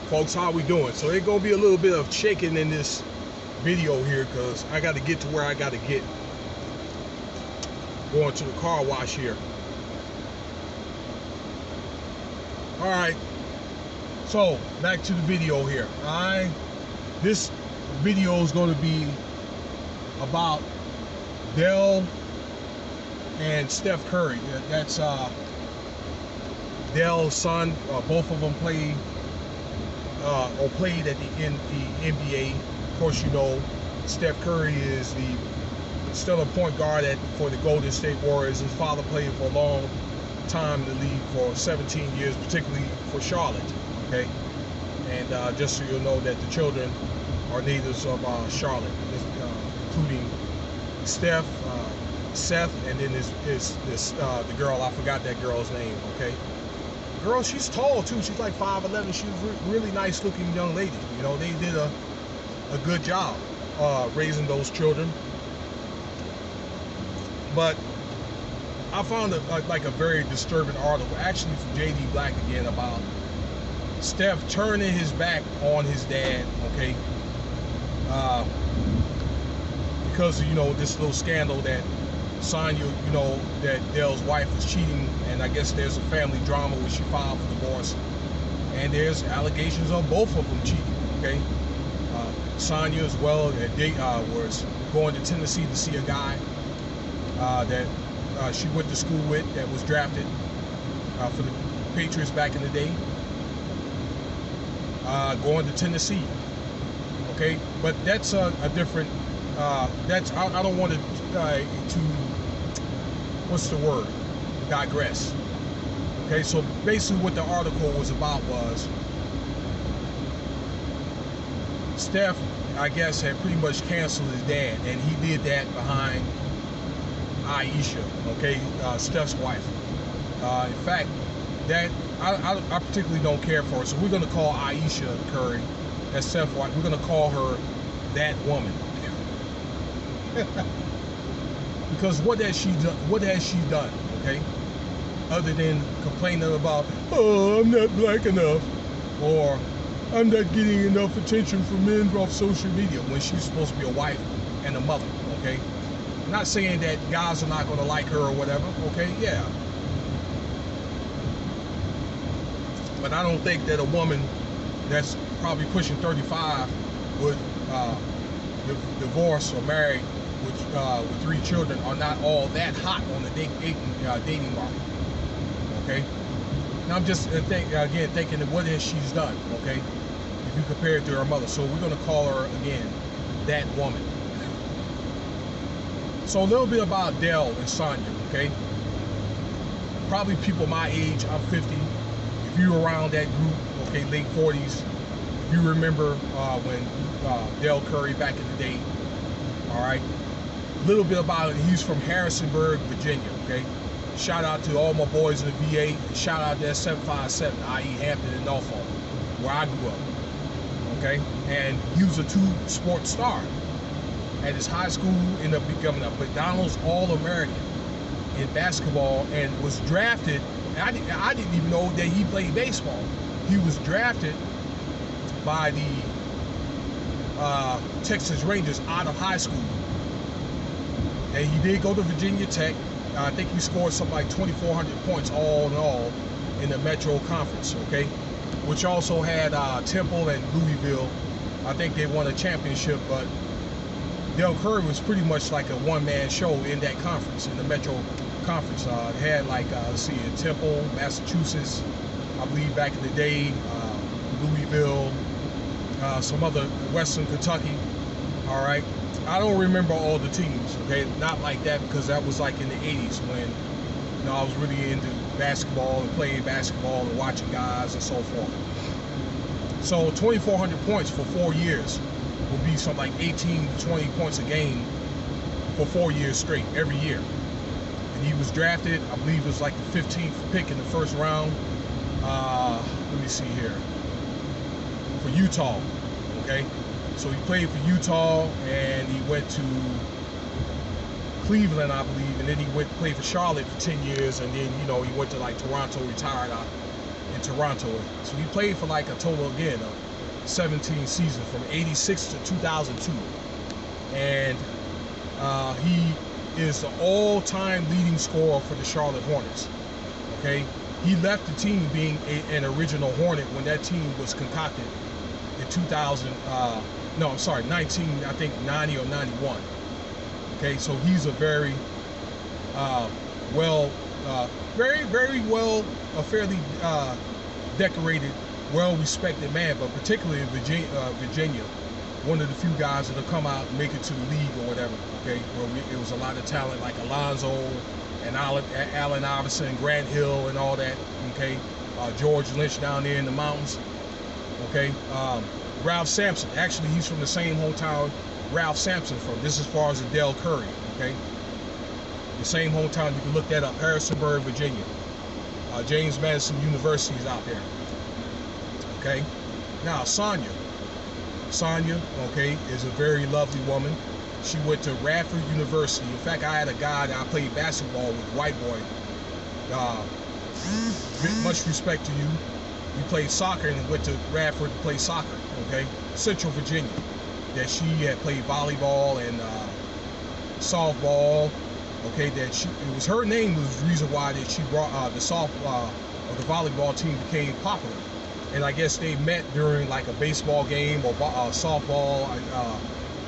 Folks, how we doing? So it's gonna be a little bit of shaking in this video here because I got to get to where I got to get. Going to the car wash here. All right, so back to the video here. This video is going to be about Dell and Steph Curry. That's Dell's son. Both of them played at the NBA. Of course, you know Steph Curry is still a point guard for the Golden State Warriors. His father played for a long time in the league for 17 years, particularly for Charlotte. Okay, and just so you know that the children are natives of Charlotte, including Steph, Seth, and then the girl. I forgot that girl's name. Okay. Girl, she's tall too. She's like 5'11". She's a really nice looking young lady. You know, they did a good job raising those children. But I found like a very disturbing article, actually from JD Black again, about Steph turning his back on his dad. Okay, because you know this little scandal that Sonya, you know, that Dell's wife was cheating, and I guess there's a family drama where she filed for divorce, and there's allegations of both of them cheating. Okay, Sonya as well, that they was going to Tennessee to see a guy that she went to school with that was drafted for the Patriots back in the day, going to Tennessee. Okay, but that's a different. I don't want to what's the word? Digress. Okay, so basically what the article was about was Steph, I guess, had pretty much canceled his dad, and he did that behind Ayesha, okay, Steph's wife. In fact, that I particularly don't care for her, so we're gonna call Ayesha Curry, that's Steph's wife. We're gonna call her that woman. Because what has she done? What has she done? Okay, other than complaining about, oh, I'm not black enough, or I'm not getting enough attention from men off social media, when she's supposed to be a wife and a mother. Okay, I'm not saying that guys are not going to like her or whatever. Okay, yeah, but I don't think that a woman that's probably pushing 35 would divorce or marry with 3 children are not all that hot on the dating market. Okay, now I'm just again thinking of what has she's done. Okay, if you compare it to her mother, so we're going to call her again that woman. So a little bit about Dell and Sonya. Okay, probably people my age. I'm 50. If you were around that group, okay, late 40s. If you remember when Dell Curry back in the day. All right. A little bit about it. He's from Harrisonburg, Virginia. Okay, shout out to all my boys in the VA, and shout out to that 757, i.e. Hampton and Norfolk, where I grew up. Okay, and he was a 2-sport star at his high school. Ended up becoming a McDonald's All-American in basketball, and was drafted. I didn't even know that he played baseball. He was drafted by the Texas Rangers out of high school. And he did go to Virginia Tech. I think he scored something like 2,400 points all in all in the Metro Conference, okay? Which also had Temple and Louisville. I think they won a championship, but Dell Curry was pretty much like a one-man show in that conference, in the Metro Conference. It had like, let's see, Temple, Massachusetts, I believe back in the day, Louisville, some other Western Kentucky, all right? I don't remember all the teams, okay? Not like that, because that was like in the 80s when, you know, I was really into basketball and playing basketball and watching guys and so forth. So 2,400 points for 4 years will be something like 18 to 20 points a game for 4 years straight, every year. And he was drafted, I believe it was like the 15th pick in the first round. Let me see here. For Utah, okay? So he played for Utah, and he went to Cleveland, I believe, and then he played for Charlotte for 10 years, and then, you know, he went to like Toronto, retired out in Toronto. So he played for like a total, again, of 17 seasons from 86 to 2002. And he is the all-time leading scorer for the Charlotte Hornets. Okay, he left the team being an original Hornet when that team was concocted in 2000. No, I'm sorry, 90 or 91. Okay, so he's a very very well, a fairly decorated, well-respected man, but particularly in Virginia, one of the few guys that have come out and make it to the league or whatever. Okay, where it was a lot of talent like Alonzo and Allen Iverson, Grant Hill, and all that. Okay, George Lynch down there in the mountains. Okay, Ralph Sampson. Actually, he's from the same hometown Ralph Sampson from. This is as far as the Dell Curry. Okay, the same hometown. You can look that up. Harrisonburg, Virginia. James Madison University is out there. Okay, now Sonya, okay, is a very lovely woman. She went to Radford University. In fact, I had a guy that I played basketball with, white boy. Much respect to you. You played soccer and went to Radford to play soccer, okay? Central Virginia. That she had played volleyball and softball, okay? That it was her name was the reason why that she brought the softball or the volleyball team became popular. And I guess they met during like a baseball game or softball.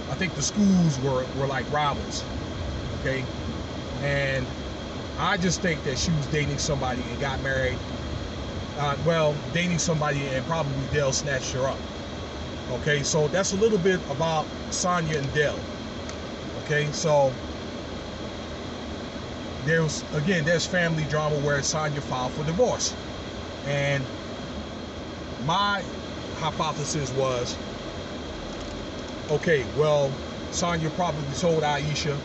I think the schools were like rivals, okay? And I just think that she was dating somebody and got married. Well, dating somebody and probably Dell snatched her up. Okay, so that's a little bit about Sonya and Dell. Okay, so there's family drama where Sonya filed for divorce. And my hypothesis was, okay, well, Sonya probably told Ayesha,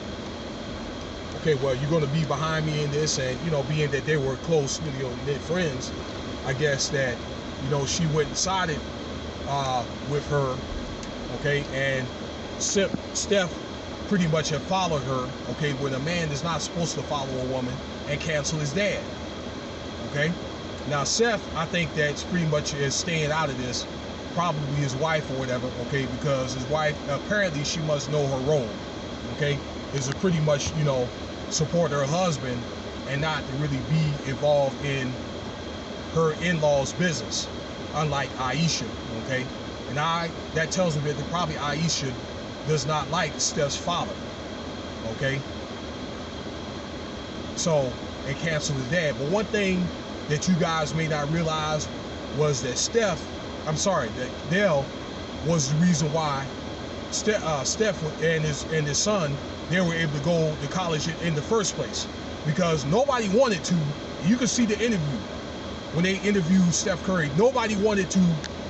okay, well, you're going to be behind me in this, and, you know, being that they were close, you know, knit friends, I guess that, you know, she went and sided with her, okay, and Simp Steph pretty much had followed her, okay, when a man is not supposed to follow a woman, and cancel his dad, okay? Now, Seth, I think that's pretty much is staying out of this, probably his wife or whatever, okay, because his wife, apparently she must know her role, okay, is to pretty much, you know, support her husband and not to really be involved in her in-laws' business, unlike Ayesha, okay? And that tells me that probably Ayesha does not like Steph's father, okay? So, and cancel his dad. But one thing that you guys may not realize was that that Dell was the reason why Steph and his son, they were able to go to college in the first place, because nobody wanted to. You can see the interview when they interviewed Steph Curry. Nobody wanted to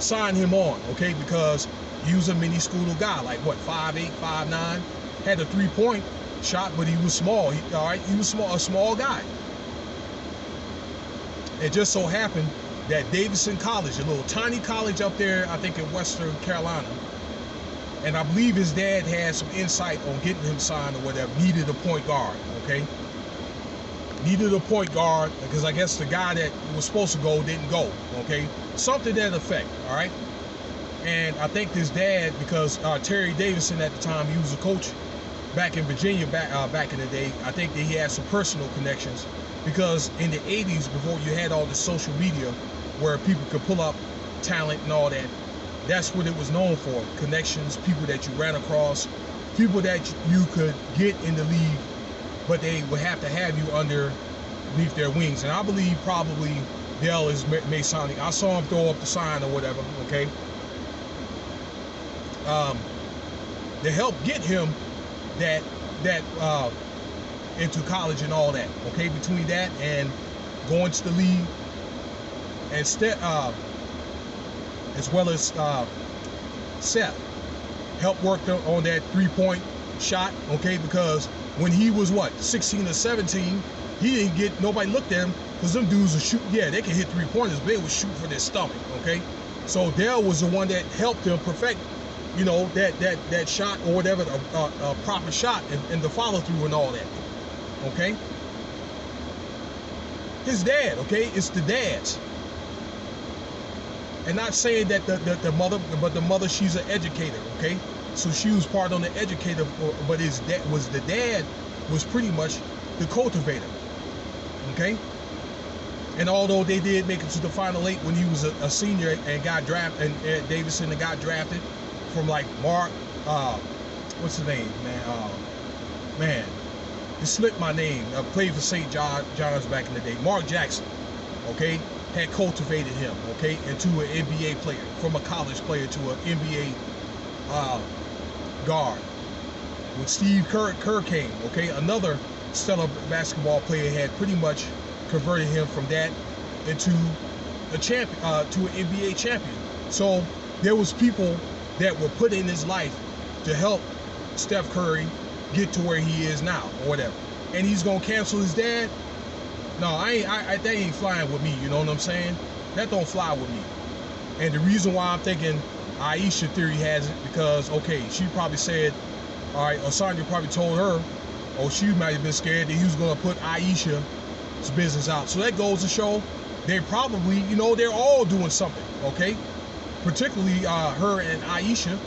sign him on, okay, because he was a mini school guy, like what, 5'8", 5'9", had a 3-point shot, but he was small. He was a small guy. It just so happened that Davidson College, a little tiny college up there, I think in Western Carolina, and I believe his dad had some insight on getting him signed or whatever, needed a point guard, okay? Needed a point guard, because I guess the guy that was supposed to go didn't go, okay? Something to that effect, all right? And I think his dad, because Terry Davidson at the time, he was a coach back in Virginia back in the day, I think that he had some personal connections, because in the 80s, before you had all the social media where people could pull up talent and all that, that's what it was known for. Connections, people that you ran across, people that you could get in the league, but they would have to have you underneath their wings. And I believe probably Dell is Masonic. I saw him throw up the sign or whatever, okay? To help get him that into college and all that, okay? Between that and going to the league, and as well as Seth helped work on that 3-point shot, okay? Because when he was what, 16 or 17, he didn't get, nobody looked at him, because them dudes would shoot, yeah, they can hit 3-pointers, but they would shoot for their stomach, okay? So Dell was the one that helped him perfect, you know, that shot or whatever, a proper shot, and the follow through and all that, okay? His dad, okay? It's the dads. And not saying that the mother, but the mother, she's an educator, okay? So she was part on the educator, but his dad was pretty much the cultivator, okay? And although they did make it to the Final Eight when he was a senior and got drafted, and Davidson got drafted from like Mark, what's the name, man? Man, it slipped my name. I played for St. John's back in the day. Mark Jackson, okay, had cultivated him, okay, into an NBA player, from a college player to an NBA guard. When Steve Kerr came, okay, another stellar basketball player, had pretty much converted him from that into a champion, to an NBA champion. So there was people that were put in his life to help Steph Curry get to where he is now, or whatever. And he's gonna cancel his dad? No, that ain't flying with me. You know what I'm saying? That don't fly with me. And the reason why I'm thinking Ayesha theory has it, because okay, she probably said, all right, Asanya probably told her, or she might have been scared that he was gonna put Ayesha's business out. So that goes to show they probably, you know, they're all doing something, okay? Particularly her and Ayesha.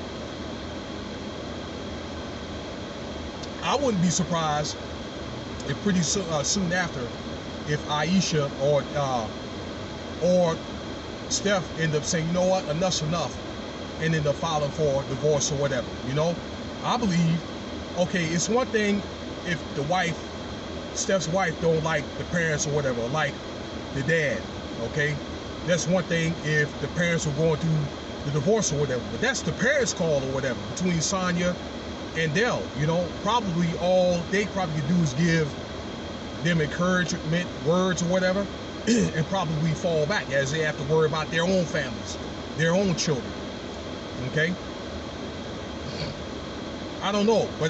I wouldn't be surprised if pretty soon after, if Ayesha or Steph end up saying, you know what, enough's enough, and end up filing for divorce or whatever. You know, I believe, okay, it's one thing if the wife, Steph's wife, don't like the parents or whatever, like the dad, okay? That's one thing if the parents were going through the divorce or whatever, but that's the parents' call or whatever between Sonya and Dell. You know, probably all they probably do is give them encouragement words or whatever, and probably fall back as they have to worry about their own families, their own children, okay? I don't know, but